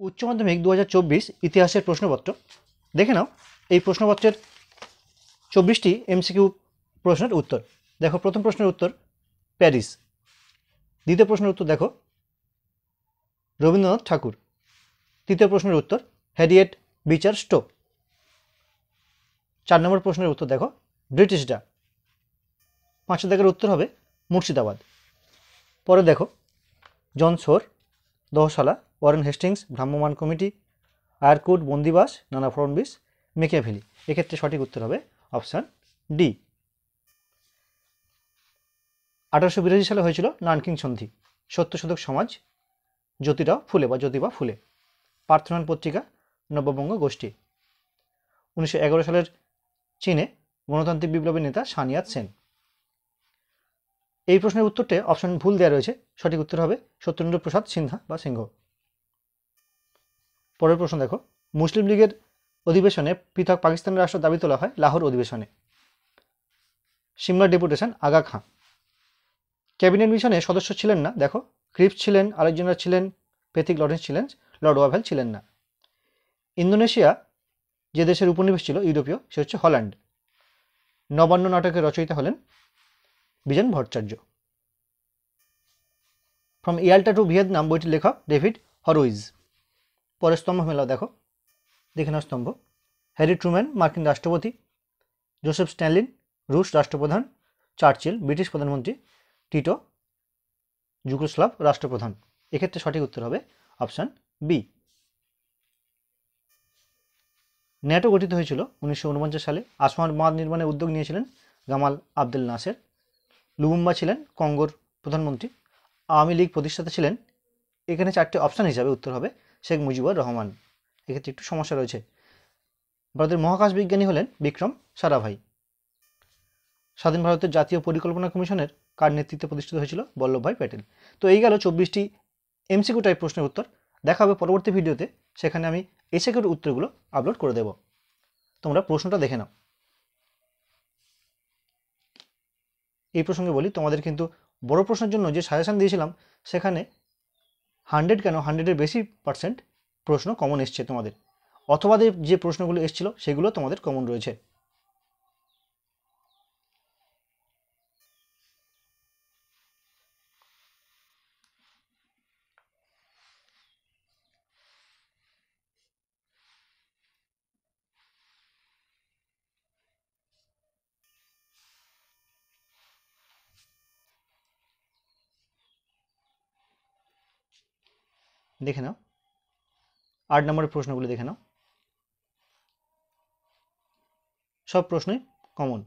উচ্চ মাধ্যমিক 2024 ইতিহাসের প্রশ্নপত্র দেখে নাও। এই প্রশ্নপত্রের 24টি এমসিকিউ প্রশ্নের উত্তর দেখো। প্রথম প্রশ্নের উত্তর প্যারিস। দ্বিতীয় প্রশ্নের উত্তর দেখো রবীন্দ্রনাথ ঠাকুর। তৃতীয় প্রশ্নের উত্তর হ্যারিয়েট বিচার স্টো। 4 নম্বর প্রশ্নের উত্তর দেখো ব্রিটিশরা। 5 দাগের উত্তর হবে মুর্শিদাবাদ। পরে দেখো জন শোর, দহশালা, ওয়ারেন হেস্টিংস, ভ্রাম্যমাণ কমিটি, আয়ারকুট, বন্দিবাস, নানা ফড়নবিস, মেকিয়াভেলি। এক্ষেত্রে সঠিক উত্তর হবে অপশান ডি। 1882 সালে হয়েছিল নানকিং সন্ধি। সত্যশোধক সমাজ, জ্যোতিরাও ফুলে বা জ্যোতিবা ফুলে। পার্থনান পত্রিকা, নববঙ্গ গোষ্ঠী। 1911 সালের চীনে গণতান্ত্রিক বিপ্লবের নেতা সানিয়াত সেন। এই প্রশ্নের উত্তরটি অপশন ভুল দেওয়া রয়েছে, সঠিক উত্তর হবে সত্যেন্দ্র প্রসাদ সিনহা বা সিংহ। পরের প্রশ্ন দেখো মুসলিম লীগের অধিবেশনে পৃথক পাকিস্তানের রাষ্ট্র দাবি তোলা হয় লাহোর অধিবেশনে। সিমলা ডেপুটেশন আগা খাঁ। ক্যাবিনেট মিশনে সদস্য ছিলেন না দেখো ক্রিপস ছিলেন, আলেকজান্ডার ছিলেন, পেথিক লরেন্স ছিলেন, লর্ড ওয়াভেল ছিলেন না। ইন্দোনেশিয়া যে দেশের উপনিবেশ ছিল ইউরোপীয়, সে হচ্ছে হল্যান্ড। নবান্ন নাটকের রচয়িতা হলেন Bijon Bhattacharya. From Yalta to Vietnam বইটির লেখক ডেভিড হরউইজ। পরের স্তম্ভ মেলাও দেখে নাও স্তম্ভ। হ্যারি ট্রুম্যান মার্কিন রাষ্ট্রপতি, জোসেফ স্ট্যালিন রুশ রাষ্ট্রপ্রধান, চার্চিল ব্রিটিশ প্রধানমন্ত্রী, টিটো যুগোস্লাভ রাষ্ট্রপ্রধান। এক্ষেত্রে সঠিক উত্তর হবে অপশান বি। ন্যাটো গঠিত হয়েছিল 1949 সালে। আসওয়ান বাঁধ নির্মাণের উদ্যোগ নিয়েছিলেন গামাল আবদেল নাসের। লুবুম্বা ছিলেন কঙ্গোর প্রধানমন্ত্রী। আওয়ামী লীগ প্রতিষ্ঠাতা ছিলেন, এখানে 4টে অপশান হিসাবে উত্তর হবে শেখ মুজিবুর রহমান। এক্ষেত্রে একটু সমস্যা রয়েছে। ভারতের মহাকাশ বিজ্ঞানী হলেন বিক্রম সারাভাই। স্বাধীন ভারতের জাতীয় পরিকল্পনা কমিশনের কার নেতৃত্বে প্রতিষ্ঠিত হয়েছিল? বল্লভভাই প্যাটেল। তো এই গেল 24টি এমসিকিউ টাইপ প্রশ্নের উত্তর। দেখা হবে পরবর্তী ভিডিওতে, সেখানে আমি এসএকিউর উত্তরগুলো আপলোড করে দেব। তোমরা প্রশ্নটা দেখে নাও। এই প্রসঙ্গে বলি, তোমাদের কিন্তু বড় প্রশ্নের জন্য যে সাজেশন দিয়েছিলাম সেখানে 100 কেন 100-এর বেশি % প্রশ্ন কমন এসছে তোমাদের, অথবা যে প্রশ্নগুলো এসেছিল সেগুলো তোমাদের কমন রয়েছে। দেখে নাও 8 নম্বরের প্রশ্নগুলো দেখে নাও, সব প্রশ্নই কমন।